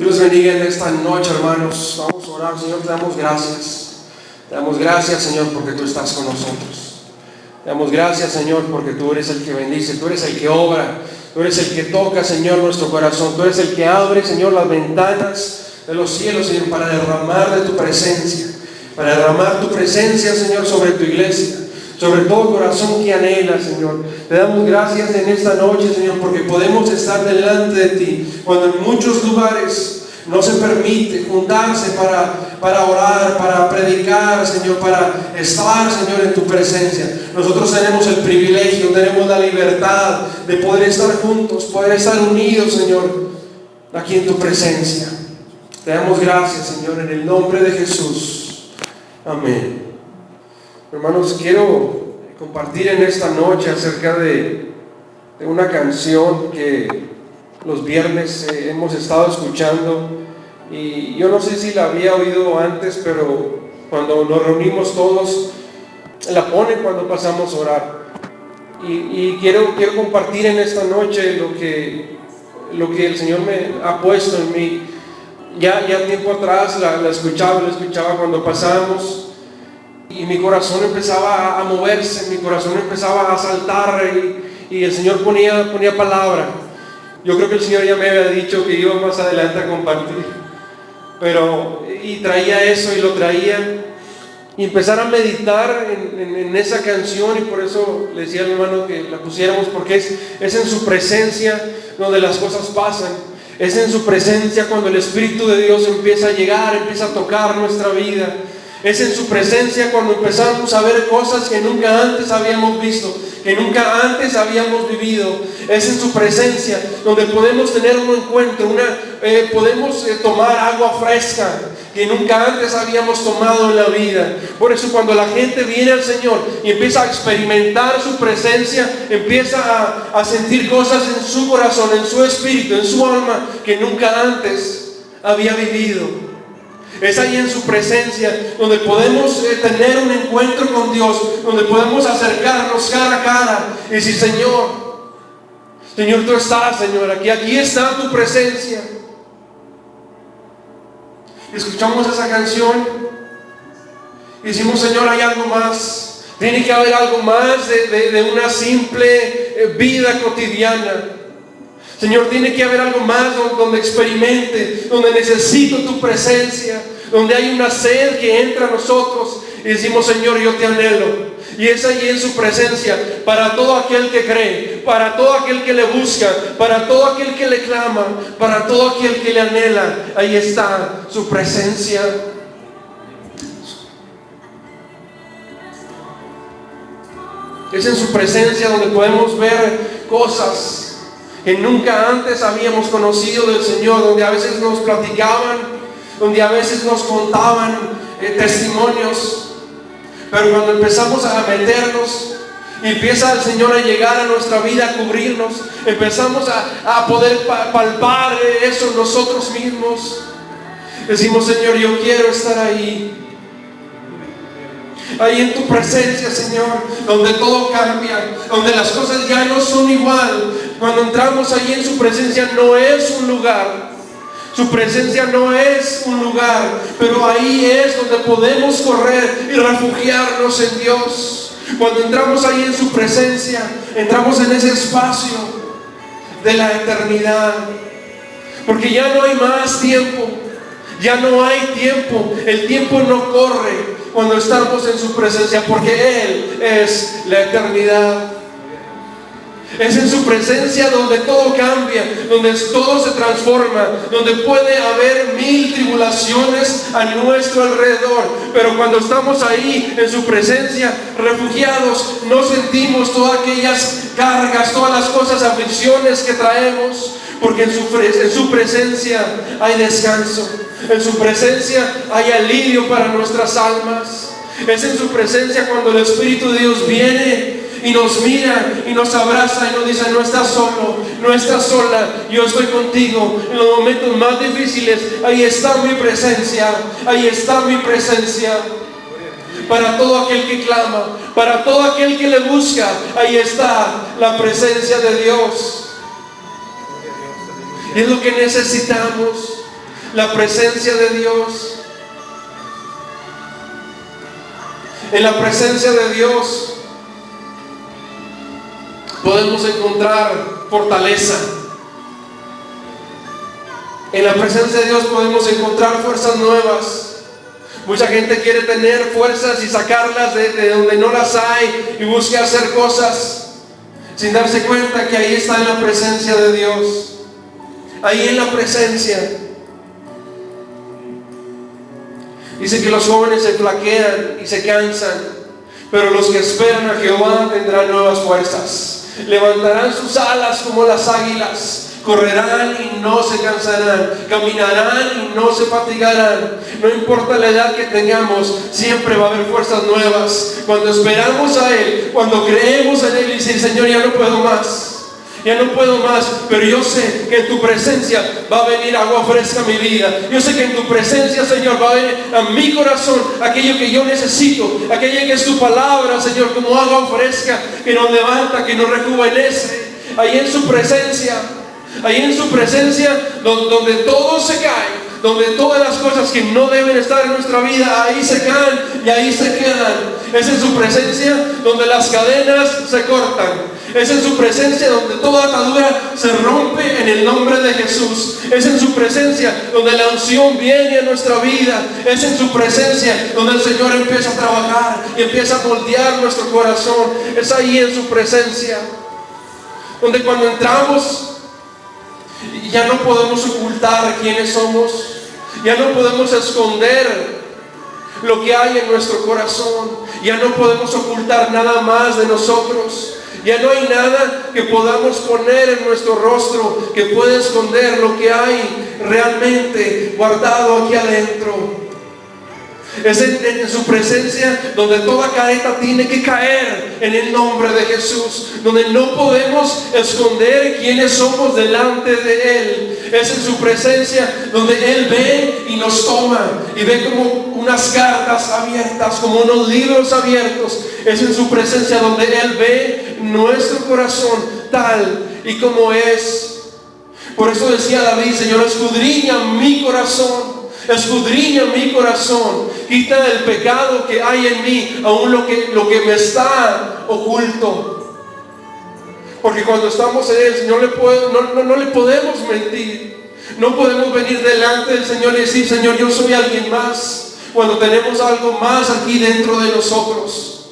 Dios bendiga en esta noche, hermanos. Vamos a orar. Señor, te damos gracias. Te damos gracias, Señor, porque tú estás con nosotros. Te damos gracias, Señor, porque tú eres el que bendice, tú eres el que obra, tú eres el que toca, Señor, nuestro corazón. Tú eres el que abre, Señor, las ventanas de los cielos, Señor, para derramar de tu presencia. Para derramar tu presencia, Señor, sobre tu iglesia, sobre todo corazón que anhela, Señor. Te damos gracias en esta noche, Señor, porque podemos estar delante de ti, cuando en muchos lugares no se permite juntarse para orar, para predicar, Señor, para estar, Señor, en tu presencia. Nosotros tenemos el privilegio, tenemos la libertad de poder estar juntos, poder estar unidos, Señor, aquí en tu presencia. Te damos gracias, Señor, en el nombre de Jesús. Amén. Hermanos, quiero compartir en esta noche acerca de una canción que los viernes hemos estado escuchando, y yo no sé si la había oído antes, pero cuando nos reunimos todos la ponen cuando pasamos a orar, y quiero compartir en esta noche lo que el Señor me ha puesto en mí. Ya tiempo atrás la escuchaba cuando pasábamos, y mi corazón empezaba a moverse, mi corazón empezaba a saltar, y el Señor ponía palabra. Yo creo que el Señor ya me había dicho que iba más adelante a compartir, y traía eso, y lo traía, y empezar a meditar en esa canción. Y por eso le decía al hermano que la pusiéramos, porque es en su presencia donde las cosas pasan. Es en su presencia cuando el Espíritu de Dios empieza a llegar, empieza a tocar nuestra vida. Es en su presencia cuando empezamos a ver cosas que nunca antes habíamos visto, que nunca antes habíamos vivido. Es en su presencia donde podemos tener un encuentro, podemos tomar agua fresca que nunca antes habíamos tomado en la vida. Por eso cuando la gente viene al Señor y empieza a experimentar su presencia, empieza a sentir cosas en su corazón, en su espíritu, en su alma, que nunca antes había vivido. Es ahí en su presencia donde podemos tener un encuentro con Dios, donde podemos acercarnos cara a cara y decir: Señor, tú estás, Señor, aquí está tu presencia. Escuchamos esa canción y decimos: Señor, hay algo más. Tiene que haber algo más de una simple vida cotidiana. Señor, tiene que haber algo más donde experimente, donde necesito tu presencia, donde hay una sed que entra a nosotros y decimos: Señor, yo te anhelo. Y es allí en su presencia, para todo aquel que cree, para todo aquel que le busca, para todo aquel que le clama, para todo aquel que le anhela. Ahí está su presencia. Es en su presencia donde podemos ver cosas que nunca antes habíamos conocido del Señor, donde a veces nos platicaban, donde a veces nos contaban testimonios, pero cuando empezamos a meternos y empieza el Señor a llegar a nuestra vida, a cubrirnos, empezamos a poder palpar eso nosotros mismos. Decimos: Señor, yo quiero estar ahí en tu presencia, Señor, donde todo cambia, donde las cosas ya no son igual. Cuando entramos ahí en su presencia, no es un lugar, su presencia no es un lugar, pero ahí es donde podemos correr y refugiarnos en Dios. Cuando entramos ahí en su presencia, entramos en ese espacio de la eternidad, porque ya no hay más tiempo, ya no hay tiempo, el tiempo no corre cuando estamos en su presencia, porque Él es la eternidad. Es en su presencia donde todo cambia, donde todo se transforma, donde puede haber 1000 tribulaciones a nuestro alrededor, pero cuando estamos ahí en su presencia, refugiados, no sentimos todas aquellas cargas, todas las cosas, aflicciones que traemos, porque en su presencia hay descanso, en su presencia hay alivio para nuestras almas. Es en su presencia cuando el Espíritu de Dios viene y nos mira y nos abraza y nos dice: no estás solo, no estás sola, yo estoy contigo en los momentos más difíciles. Ahí está mi presencia, ahí está mi presencia. Para todo aquel que clama, para todo aquel que le busca, ahí está la presencia de Dios. Y es lo que necesitamos. la presencia de Dios. En la presencia de Dios podemos encontrar fortaleza. En la presencia de Dios podemos encontrar fuerzas nuevas. Mucha gente quiere tener fuerzas y sacarlas de donde no las hay y busca hacer cosas sin darse cuenta que ahí está en la presencia de Dios. Ahí en la presencia. Dice que los jóvenes se flaquean y se cansan, pero los que esperan a Jehová tendrán nuevas fuerzas. Levantarán sus alas como las águilas. Correrán y no se cansarán, caminarán y no se fatigarán. No importa la edad que tengamos, siempre va a haber fuerzas nuevas. Cuando esperamos a Él, cuando creemos en Él y decimos: Señor, ya no puedo más. Ya no puedo más, pero yo sé que en tu presencia va a venir agua fresca a mi vida. Yo sé que en tu presencia, Señor, va a venir a mi corazón aquello que yo necesito, aquello que es tu palabra, Señor, como agua fresca que nos levanta, que nos rejuvenece. Ahí en su presencia, donde todo se cae, donde todas las cosas que no deben estar en nuestra vida, ahí se caen y ahí se quedan. Es en su presencia donde las cadenas se cortan. Es en su presencia donde toda atadura se rompe en el nombre de Jesús. Es en su presencia donde la unción viene a nuestra vida. Es en su presencia donde el Señor empieza a trabajar y empieza a moldear nuestro corazón. Es ahí en su presencia donde cuando entramos ya no podemos ocultar quiénes somos. Ya no podemos esconder lo que hay en nuestro corazón. Ya no podemos ocultar nada más de nosotros. Ya no hay nada que podamos poner en nuestro rostro que pueda esconder lo que hay realmente guardado aquí adentro. Es en su presencia donde toda careta tiene que caer en el nombre de Jesús, donde no podemos esconder quiénes somos delante de Él. Es en su presencia donde Él ve y nos toma y ve como unas cartas abiertas, como unos libros abiertos. Es en su presencia donde Él ve nuestro corazón tal y como es. Por eso decía David: Señor, escudriña mi corazón. Escudriña mi corazón, quita el pecado que hay en mí, aún lo que me está oculto. Porque cuando estamos en Él, no le podemos mentir. No podemos venir delante del Señor y decir: Señor, yo soy alguien más, cuando tenemos algo más aquí dentro de nosotros.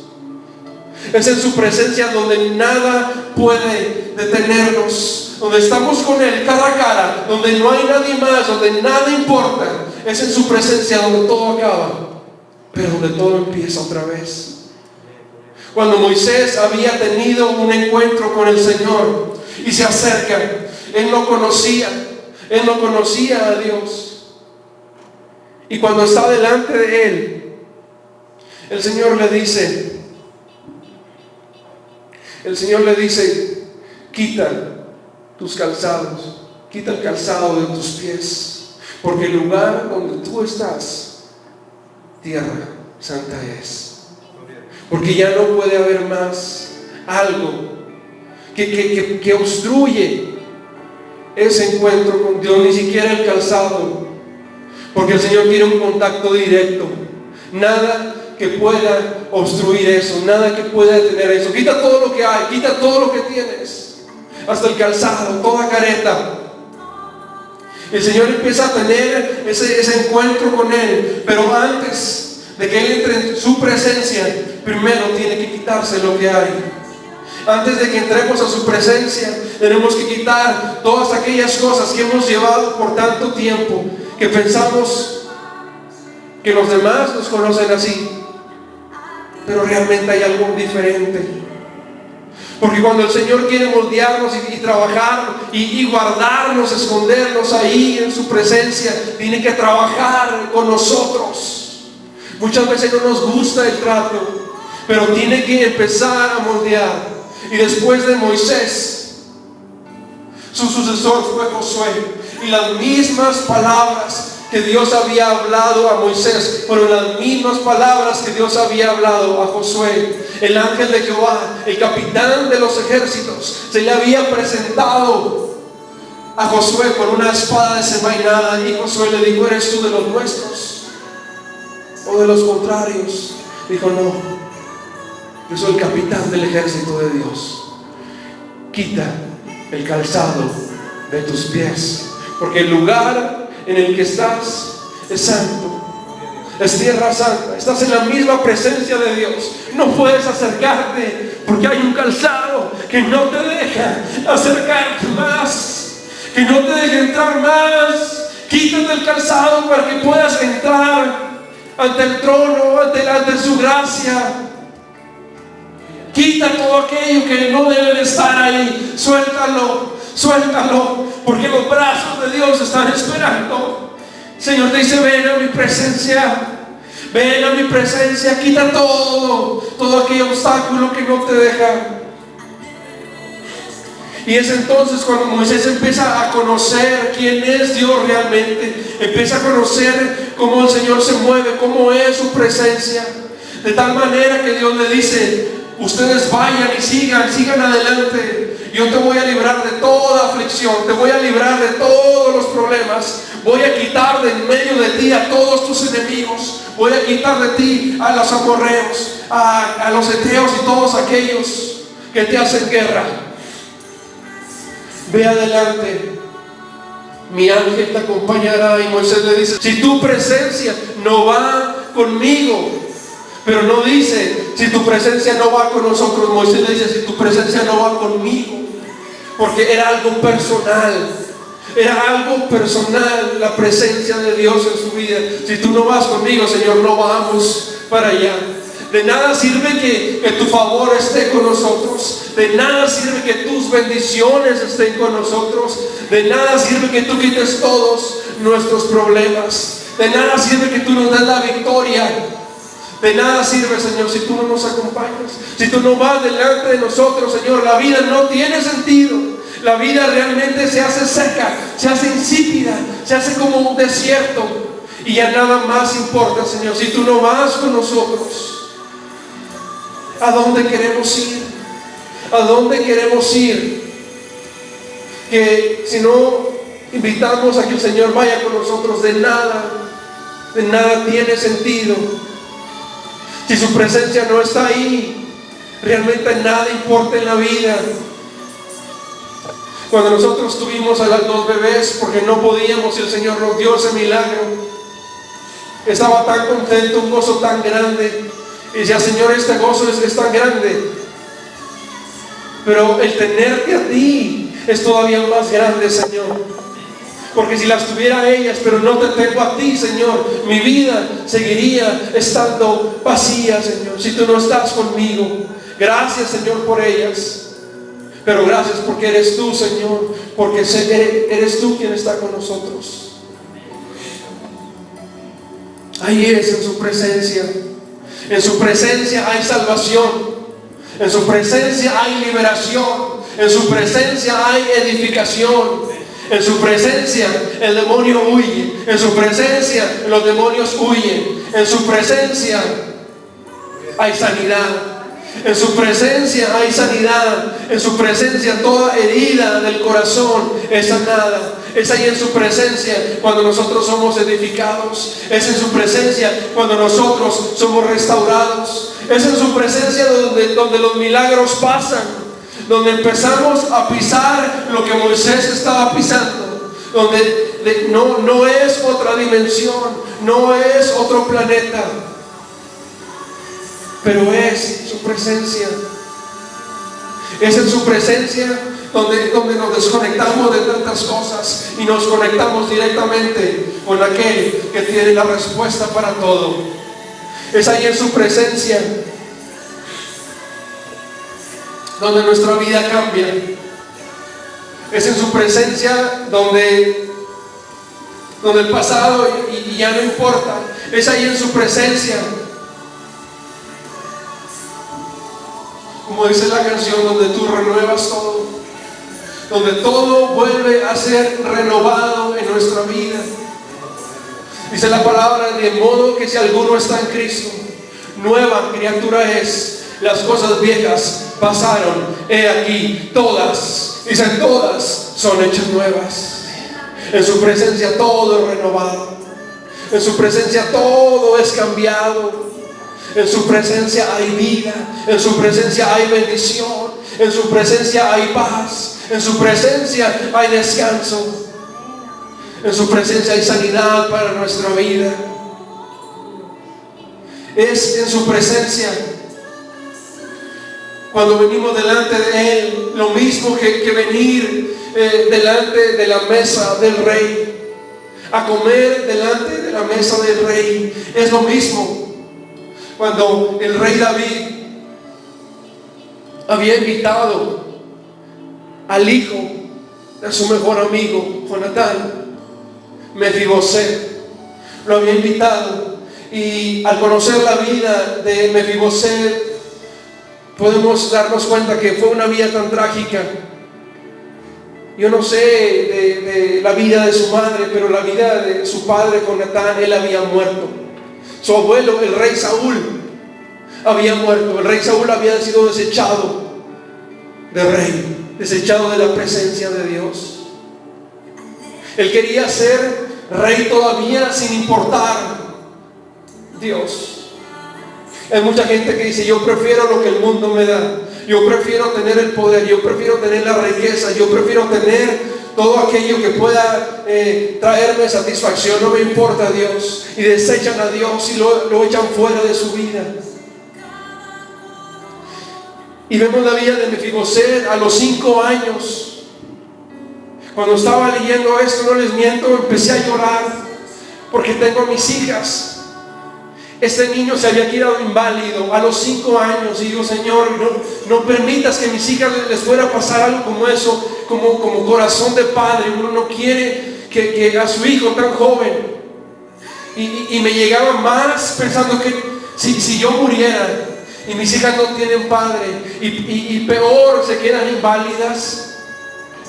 Es en su presencia donde nada puede detenernos, donde estamos con Él cara a cara, donde no hay nadie más, donde nada importa. Es en su presencia donde todo acaba, pero donde todo empieza otra vez. Cuando Moisés había tenido un encuentro con el Señor y se acerca, él no conocía a Dios. Y cuando está delante de Él, el Señor le dice: quita tus calzados, quita el calzado de tus pies, porque el lugar donde tú estás, tierra santa es. Porque ya no puede haber más algo que obstruye ese encuentro con Dios, ni siquiera el calzado, porque el Señor quiere un contacto directo. Nada que pueda obstruir eso, nada que pueda detener eso. Quita todo lo que hay, quita todo lo que tienes, hasta el calzado, toda careta. El Señor empieza a tener ese encuentro con Él, pero antes de que Él entre en su presencia, primero tiene que quitarse lo que hay. Antes de que entremos a su presencia, tenemos que quitar todas aquellas cosas que hemos llevado por tanto tiempo, que pensamos que los demás nos conocen así, pero realmente hay algo diferente. Porque cuando el Señor quiere moldearnos y trabajar y guardarnos, escondernos ahí en su presencia, tiene que trabajar con nosotros. Muchas veces no nos gusta el trato, pero tiene que empezar a moldear. Y después de Moisés, su sucesor fue Josué, y las mismas palabras que Dios había hablado a Moisés fueron las mismas palabras que Dios había hablado a Josué. El ángel de Jehová, el capitán de los ejércitos, se le había presentado a Josué con una espada desenvainada, y Josué le dijo: ¿eres tú de los nuestros o de los contrarios? Dijo: no, yo soy el capitán del ejército de Dios. Quita el calzado de tus pies, porque el lugar en el que estás es santo, es tierra santa, estás en la misma presencia de Dios. No puedes acercarte porque hay un calzado que no te deja acercarte más, que no te deja entrar más. Quítate el calzado para que puedas entrar ante el trono, ante su gracia. Quita todo aquello que no debe de estar ahí. Suéltalo, suéltalo, porque los brazos de Dios están esperando. El Señor te dice: ven a mi presencia, ven a mi presencia. Quita todo aquel obstáculo que no te deja. Y es entonces cuando Moisés empieza a conocer quién es Dios realmente. Empieza a conocer cómo el Señor se mueve, cómo es su presencia. De tal manera que Dios le dice: ustedes vayan y sigan adelante. Yo te voy a librar de toda aflicción, te voy a librar de todos los problemas. Voy a quitar de en medio de ti a todos tus enemigos. Voy a quitar de ti a los amorreos, a los heteos y todos aquellos que te hacen guerra. Ve adelante, mi ángel te acompañará. Y Moisés le dice: si tu presencia no va conmigo, pero no dice si tu presencia no va con nosotros. Moisés le dice: si tu presencia no va conmigo, porque era algo personal. Era algo personal la presencia de Dios en su vida. Si tú no vas conmigo, Señor, no vamos para allá. De nada sirve que tu favor esté con nosotros. De nada sirve que tus bendiciones estén con nosotros. De nada sirve que tú quites todos nuestros problemas. De nada sirve que tú nos des la victoria. De nada sirve, Señor, si tú no nos acompañas. Si tú no vas delante de nosotros, Señor, la vida no tiene sentido. La vida realmente se hace seca, se hace insípida, se hace como un desierto. Y ya nada más importa, Señor, si tú no vas con nosotros. ¿A dónde queremos ir? ¿A dónde queremos ir? Que si no invitamos a que el Señor vaya con nosotros, de nada tiene sentido. Si su presencia no está ahí, realmente nada importa en la vida. Cuando nosotros tuvimos a las 2 bebés, porque no podíamos, y el Señor nos dio ese milagro, estaba tan contento, un gozo tan grande. Y decía: Señor, este gozo es tan grande, pero el tenerte a ti es todavía más grande, Señor. Porque si las tuviera ellas, pero no te tengo a ti, Señor, mi vida seguiría estando vacía, Señor, si tú no estás conmigo. Gracias, Señor, por ellas. Pero gracias porque eres tú, Señor, porque eres tú quien está con nosotros. Ahí es, en su presencia. En su presencia hay salvación. En su presencia hay liberación. En su presencia hay edificación. En su presencia el demonio huye. En su presencia los demonios huyen. En su presencia hay sanidad. En su presencia hay sanidad. En su presencia toda herida del corazón es sanada. Es ahí en su presencia cuando nosotros somos edificados. Es en su presencia cuando nosotros somos restaurados. Es en su presencia donde los milagros pasan, donde empezamos a pisar lo que Moisés estaba pisando, donde no es otra dimensión, no es otro planeta, pero es su presencia. Es en su presencia donde nos desconectamos de tantas cosas y nos conectamos directamente con aquel que tiene la respuesta para todo. Es ahí en su presencia donde nuestra vida cambia. Es en su presencia donde el pasado y ya no importa. Es ahí en su presencia, como dice la canción, donde tú renuevas todo, donde todo vuelve a ser renovado en nuestra vida. Dice la palabra: de modo que si alguno está en Cristo, nueva criatura es. Las cosas viejas pasaron, he aquí, todas Dice, todas son hechas nuevas. En su presencia todo es renovado. En su presencia todo es cambiado. En su presencia hay vida. En su presencia hay bendición. En su presencia hay paz. En su presencia hay descanso. En su presencia hay sanidad para nuestra vida. Es en su presencia, cuando venimos delante de Él, lo mismo que venir delante de la mesa del Rey, a comer delante de la mesa del Rey. Es lo mismo cuando el rey David había invitado al hijo de su mejor amigo, Jonatán, Mefiboset. Lo había invitado, y al conocer la vida de Mefiboset podemos darnos cuenta que fue una vida tan trágica. Yo no sé de la vida de su madre, pero la vida de su padre Jonatán, él había muerto. Su abuelo, el rey Saúl, había muerto. El rey Saúl había sido desechado de rey, desechado de la presencia de Dios. Él quería ser rey todavía sin importar Dios. Hay mucha gente que dice, yo prefiero lo que el mundo me da. Yo prefiero tener el poder, yo prefiero tener la riqueza, yo prefiero tener todo aquello que pueda traerme satisfacción. No me importa Dios. Y desechan a Dios y lo echan fuera de su vida. Y vemos la vida de Mefiboset a los 5 años. Cuando estaba leyendo esto, no les miento, empecé a llorar porque tengo a mis hijas. Este niño se había quedado inválido a los 5 años. Y digo, Señor, no permitas que a mis hijas les fuera a pasar algo como eso, como corazón de padre. Uno no quiere que a su hijo tan joven. Y me llegaba más pensando que si yo muriera y mis hijas no tienen padre, y peor, se quedan inválidas.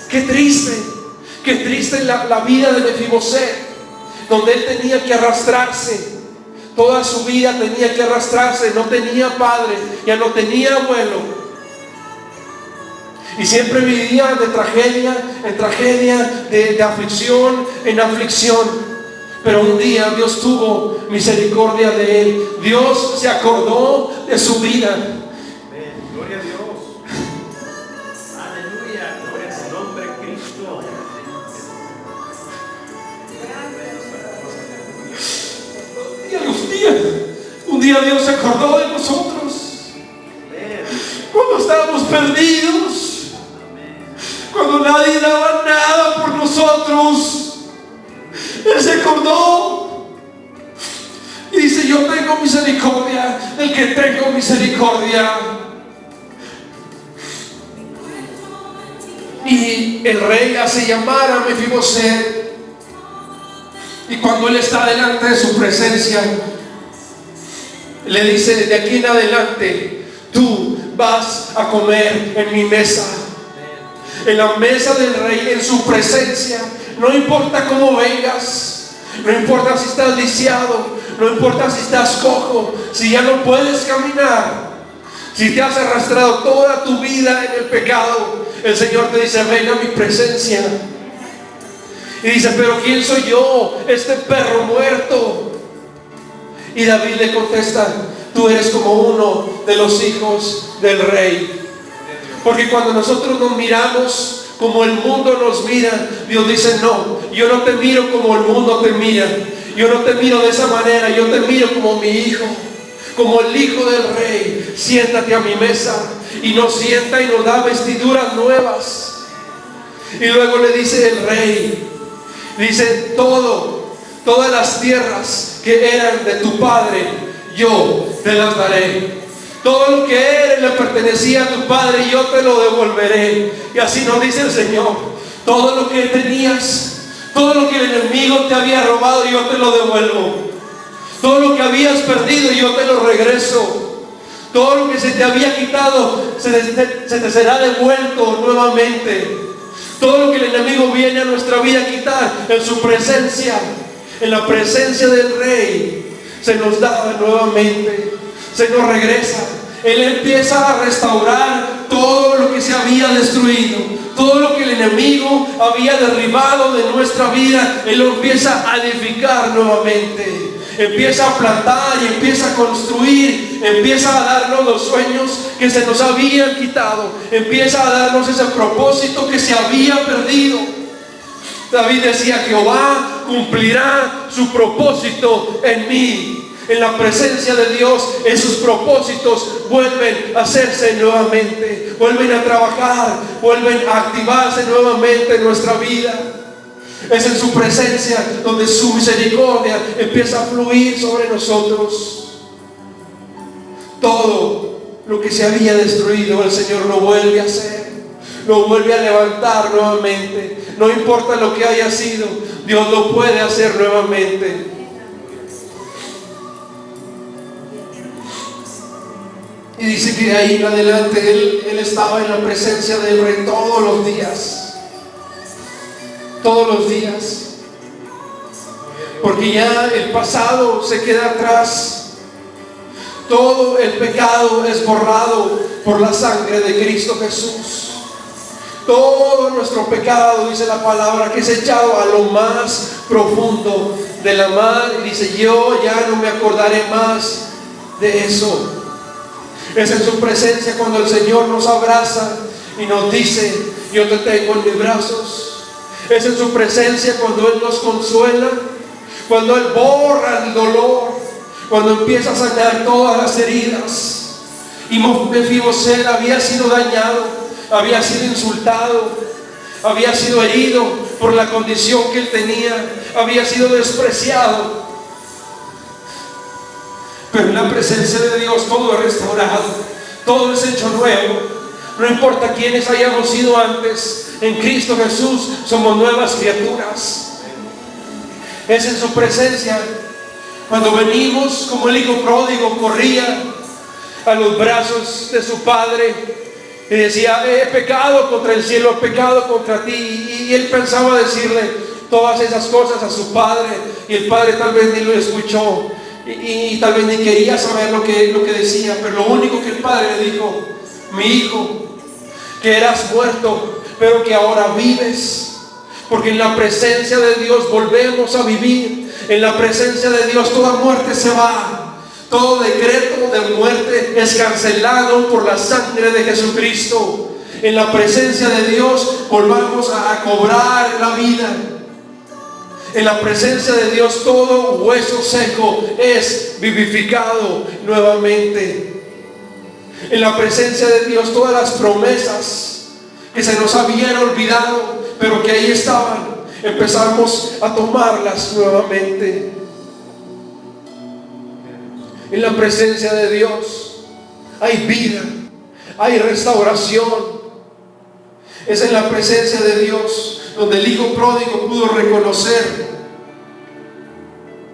Qué triste la vida de Mefiboset, donde él tenía que arrastrarse. Toda su vida tenía que arrastrarse. No tenía padre, ya no tenía abuelo, y siempre vivía de tragedia en tragedia, de aflicción en aflicción. Pero un día Dios tuvo misericordia de él. Dios se acordó de su vida. Gloria a Dios. Aleluya. Gloria a su nombre, Cristo. Un día Dios se acordó de nosotros. Cuando estábamos perdidos, cuando nadie daba nada por nosotros, Él se acordó y dice, yo tengo misericordia del que tengo misericordia. Y el rey hace llamar a Mefiboset, y cuando él está delante de su presencia, le dice, de aquí en adelante tú vas a comer en mi mesa, en la mesa del rey, en su presencia. No importa cómo vengas, no importa si estás lisiado, no importa si estás cojo, si ya no puedes caminar, si te has arrastrado toda tu vida en el pecado, el Señor te dice, ven a mi presencia. Y dice, pero ¿quién soy yo? Este perro muerto. Y David le contesta, tú eres como uno de los hijos del rey. Porque cuando nosotros nos miramos como el mundo nos mira, Dios dice, no, yo no te miro como el mundo te mira. Yo no te miro de esa manera, yo te miro como mi hijo, como el hijo del rey. Siéntate a mi mesa. Y nos sienta y nos da vestiduras nuevas. Y luego le dice el rey, dice, todas las tierras que eran de tu padre, yo te las daré. Todo lo que eres le pertenecía a tu padre, y yo te lo devolveré. Y así nos dice el Señor, todo lo que tenías, todo lo que el enemigo te había robado, yo te lo devuelvo. Todo lo que habías perdido, yo te lo regreso. Todo lo que se te había quitado, se te será devuelto nuevamente. Todo lo que el enemigo viene a nuestra vida a quitar, en su presencia, en la presencia del rey, se nos da nuevamente, se nos regresa. Él empieza a restaurar todo lo que se había destruido, Todo lo que el enemigo había derribado de nuestra vida, Él lo empieza a edificar nuevamente. Empieza a plantar y empieza a construir, empieza a darnos los sueños que se nos habían quitado, empieza a darnos ese propósito que se había perdido. David decía: Jehová cumplirá su propósito en mí. En la presencia de Dios, esos propósitos vuelven a hacerse nuevamente, vuelven a trabajar, vuelven a activarse nuevamente en nuestra vida. Es en su presencia donde su misericordia empieza a fluir sobre nosotros. Todo lo que se había destruido, el Señor lo vuelve a hacer, lo vuelve a levantar nuevamente. No importa lo que haya sido, Dios lo puede hacer nuevamente. Y dice que de ahí en adelante él estaba en la presencia del Rey todos los días. Todos los días. Porque ya el pasado se queda atrás. Todo el pecado es borrado por la sangre de Cristo Jesús. Todo nuestro pecado, dice la palabra, que es echado a lo más profundo de la mar. Y dice: yo ya no me acordaré más de eso. Es en su presencia cuando el Señor nos abraza y nos dice: yo te tengo en mis brazos. Es en su presencia cuando Él nos consuela, cuando Él borra el dolor, cuando empieza a sanar todas las heridas. Y Mefiboset había sido dañado, había sido insultado, había sido herido por la condición que él tenía, había sido despreciado. Pero en la presencia de Dios todo es restaurado, todo es hecho nuevo. No importa quiénes hayamos sido antes, en Cristo Jesús somos nuevas criaturas. Es en su presencia cuando venimos, como el hijo pródigo corría a los brazos de su padre y decía: he pecado contra el cielo, he pecado contra ti. Y él pensaba decirle todas esas cosas a su padre, y el padre tal vez ni lo escuchó. Y tal vez ni quería saber lo que decía, pero lo único que el padre le dijo: mi hijo, que eras muerto, pero que ahora vives. Porque en la presencia de Dios volvemos a vivir. En la presencia de Dios toda muerte se va. Todo decreto de muerte es cancelado por la sangre de Jesucristo. En la presencia de Dios volvamos a cobrar la vida. En la presencia de Dios todo hueso seco es vivificado nuevamente. En la presencia de Dios todas las promesas que se nos habían olvidado, pero que ahí estaban, empezamos a tomarlas nuevamente. En la presencia de Dios hay vida, hay restauración. Es en la presencia de Dios donde el hijo pródigo pudo reconocer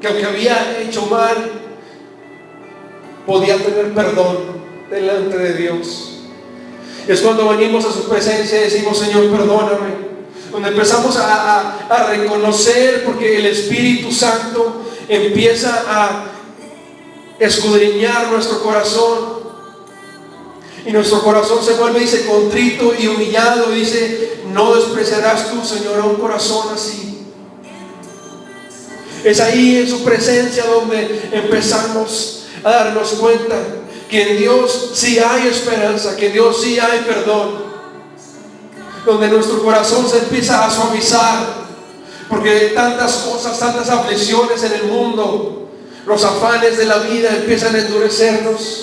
que aunque había hecho mal, podía tener perdón delante de Dios. Es cuando venimos a su presencia y decimos: Señor, perdóname. Donde empezamos a reconocer, porque el Espíritu Santo empieza a escudriñar nuestro corazón. Y nuestro corazón se vuelve, dice, contrito y humillado. Dice: no despreciarás tú, Señor, a un corazón así. Es ahí en su presencia donde empezamos a darnos cuenta que en Dios sí hay esperanza, que en Dios sí hay perdón. Donde nuestro corazón se empieza a suavizar, porque tantas cosas, tantas aflicciones en el mundo, los afanes de la vida empiezan a endurecernos.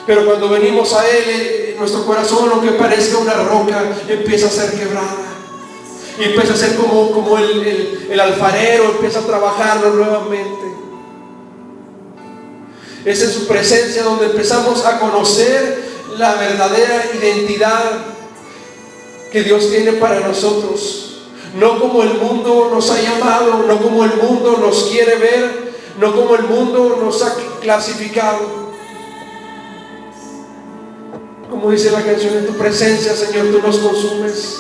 Pero cuando venimos a Él, nuestro corazón, aunque parezca una roca, empieza a ser quebrada. Y empieza a ser como el alfarero, empieza a trabajarlo nuevamente. Es en su presencia donde empezamos a conocer la verdadera identidad que Dios tiene para nosotros. No como el mundo nos ha llamado, no como el mundo nos quiere ver, no como el mundo nos ha clasificado. Como dice la canción: en tu presencia, Señor, tú nos consumes.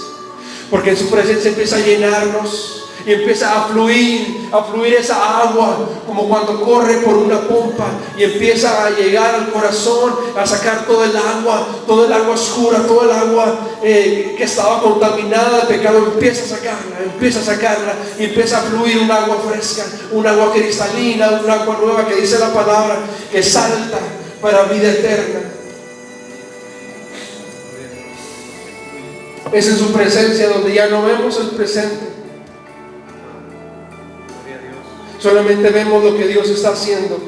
Porque en su presencia empieza a llenarnos, y empieza a fluir esa agua como cuando corre por una pompa y empieza a llegar al corazón, a sacar todo el agua oscura, todo el agua que estaba contaminada de pecado. Empieza a sacarla y empieza a fluir un agua fresca, un agua cristalina, un agua nueva que dice la palabra que salta para vida eterna. Es en su presencia donde ya no vemos el presente, solamente vemos lo que Dios está haciendo.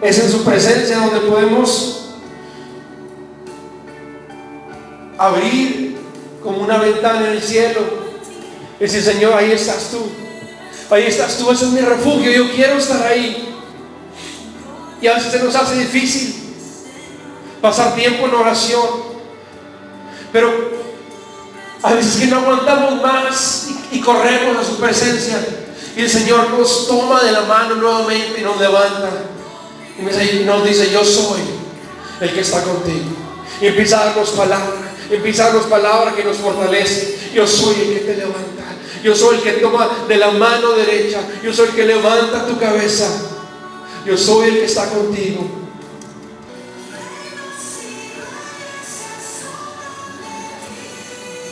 Es en su presencia donde podemos abrir como una ventana en el cielo y decir: Señor, ahí estás tú, ese es mi refugio, yo quiero estar ahí. Y a veces se nos hace difícil pasar tiempo en oración, pero a veces que no aguantamos más y corremos a su presencia, y el Señor nos toma de la mano nuevamente y nos levanta y nos dice: yo soy el que está contigo. Y empieza a darnos palabra que nos fortalece. Yo soy el que te levanta, yo soy el que toma de la mano derecha, yo soy el que levanta tu cabeza, yo soy el que está contigo.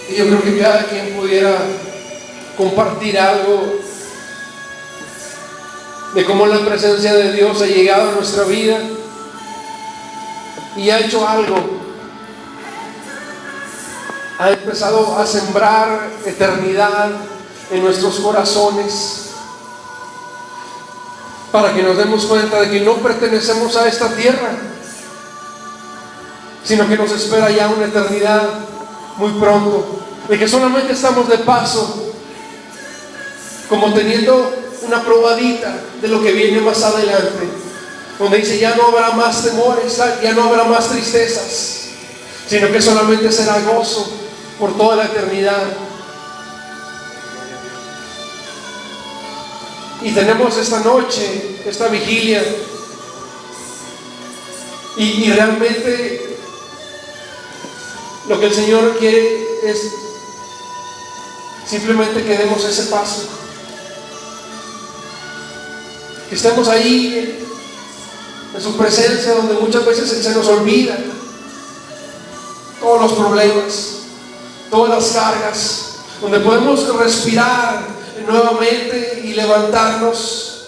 Y yo creo que cada quien pudiera compartir algo de cómo la presencia de Dios ha llegado a nuestra vida y ha hecho algo. Ha empezado a sembrar eternidad en nuestros corazones, para que nos demos cuenta de que no pertenecemos a esta tierra, sino que nos espera ya una eternidad muy pronto, de que solamente estamos de paso, como teniendo una probadita de lo que viene más adelante, donde dice: ya no habrá más temores, ya no habrá más tristezas, sino que solamente será gozo por toda la eternidad. Y tenemos esta noche, esta vigilia, y realmente lo que el Señor quiere es simplemente que demos ese paso, que estemos ahí en su presencia, donde muchas veces se nos olvida todos los problemas, todas las cargas, donde podemos respirar nuevamente y levantarnos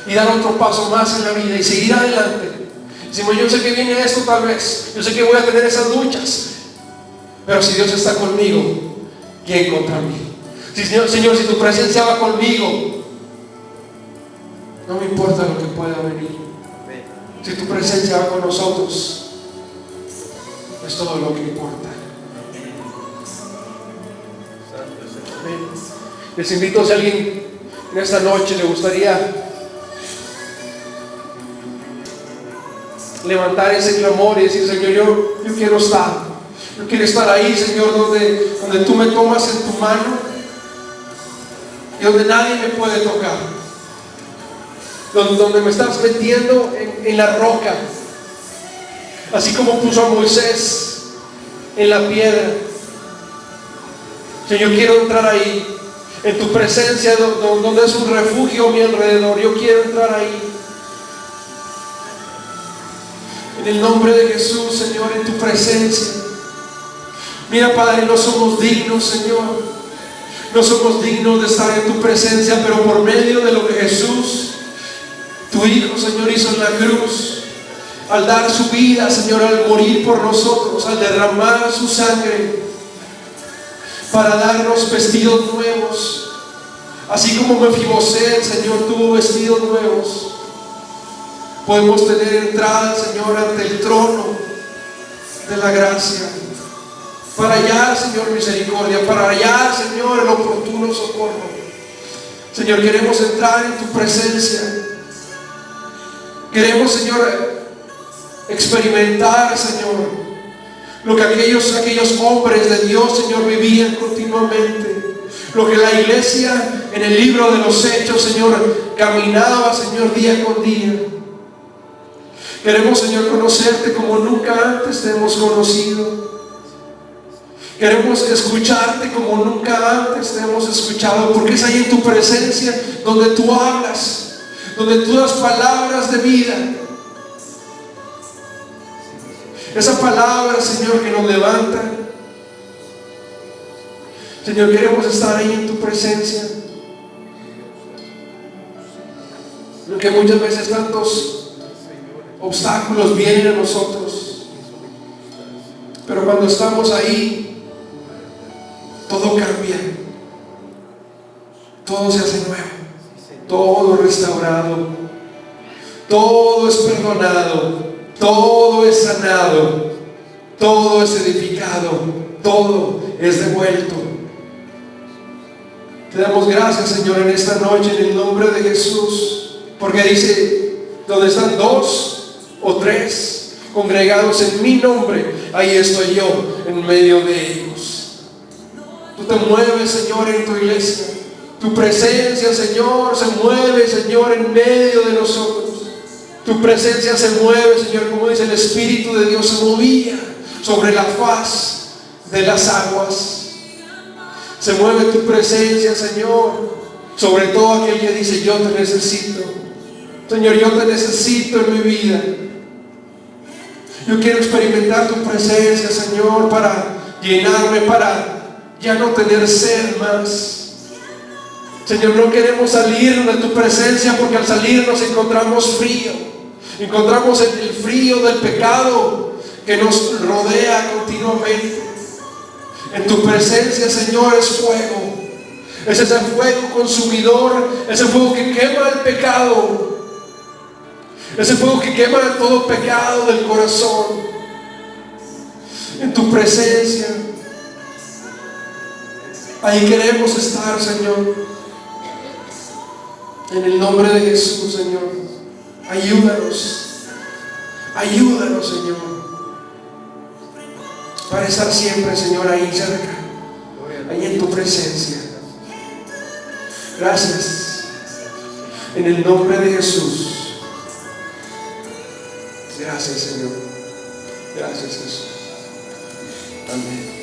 y dar otro paso más en la vida y seguir adelante. Decimos: yo sé que viene esto, tal vez, yo sé que voy a tener esas luchas, pero si Dios está conmigo, ¿quién contra mí? Señor, si tu presencia va conmigo, no me importa lo que pueda venir. Si tu presencia va con nosotros, es todo lo que importa. Les invito, si alguien en esta noche le gustaría levantar ese clamor y decir: Señor, yo quiero estar ahí, Señor, donde tú me tomas en tu mano y donde nadie me puede tocar, donde me estás metiendo en la roca, así como puso a Moisés en la piedra. Señor, quiero entrar ahí, en tu presencia, donde es un refugio a mi alrededor. Yo quiero entrar ahí, en el nombre de Jesús, Señor, en tu presencia. Mira, Padre, no somos dignos, Señor, no somos dignos de estar en tu presencia, pero por medio de lo que Jesús, tu Hijo, Señor, hizo en la cruz, al dar su vida, Señor, al morir por nosotros, al derramar su sangre para darnos vestidos nuevos, así como Mefiboset, Señor, tuvo vestidos nuevos, podemos tener entrada, Señor, ante el trono de la gracia, para hallar, Señor, misericordia, para hallar, Señor, el oportuno socorro. Señor, queremos entrar en tu presencia. Queremos, Señor, experimentar, Señor, lo que aquellos hombres de Dios, Señor, vivían continuamente. Lo que la iglesia en el libro de los Hechos, Señor, caminaba, Señor, día con día. Queremos, Señor, conocerte como nunca antes te hemos conocido. Queremos escucharte como nunca antes te hemos escuchado, porque es ahí en tu presencia donde tú hablas, donde tú das palabras de vida. Esa palabra, Señor, que nos levanta. Señor, queremos estar ahí en tu presencia. Porque muchas veces tantos obstáculos vienen a nosotros, pero cuando estamos ahí, todo cambia, todo se hace nuevo, todo restaurado, todo es perdonado, todo es sanado, todo es edificado, todo es devuelto. Te damos gracias, Señor, en esta noche, en el nombre de Jesús, porque dice, donde están 2 o 3 congregados en mi nombre, ahí estoy yo en medio de ellos. Tú te mueves, Señor, en tu iglesia. Tu presencia, Señor, se mueve, Señor, en medio de nosotros. Tu presencia se mueve, Señor, como dice el Espíritu de Dios, se movía sobre la faz de las aguas. Se mueve tu presencia, Señor, sobre todo aquel que dice, yo te necesito. Señor, yo te necesito en mi vida. Yo quiero experimentar tu presencia, Señor, para llenarme, para ya no tener sed más. Señor, no queremos salir de tu presencia, porque al salir nos encontramos frío. Encontramos el frío del pecado que nos rodea continuamente. En tu presencia, Señor, es fuego. Es ese fuego consumidor, ese fuego que quema el pecado, ese fuego que quema todo pecado del corazón. En tu presencia, ahí queremos estar, Señor. En el nombre de Jesús, Señor, ayúdanos, ayúdanos, Señor, para estar siempre, Señor, ahí cerca, ahí en tu presencia. Gracias, en el nombre de Jesús. Gracias, Señor. Gracias, Jesús. Amén.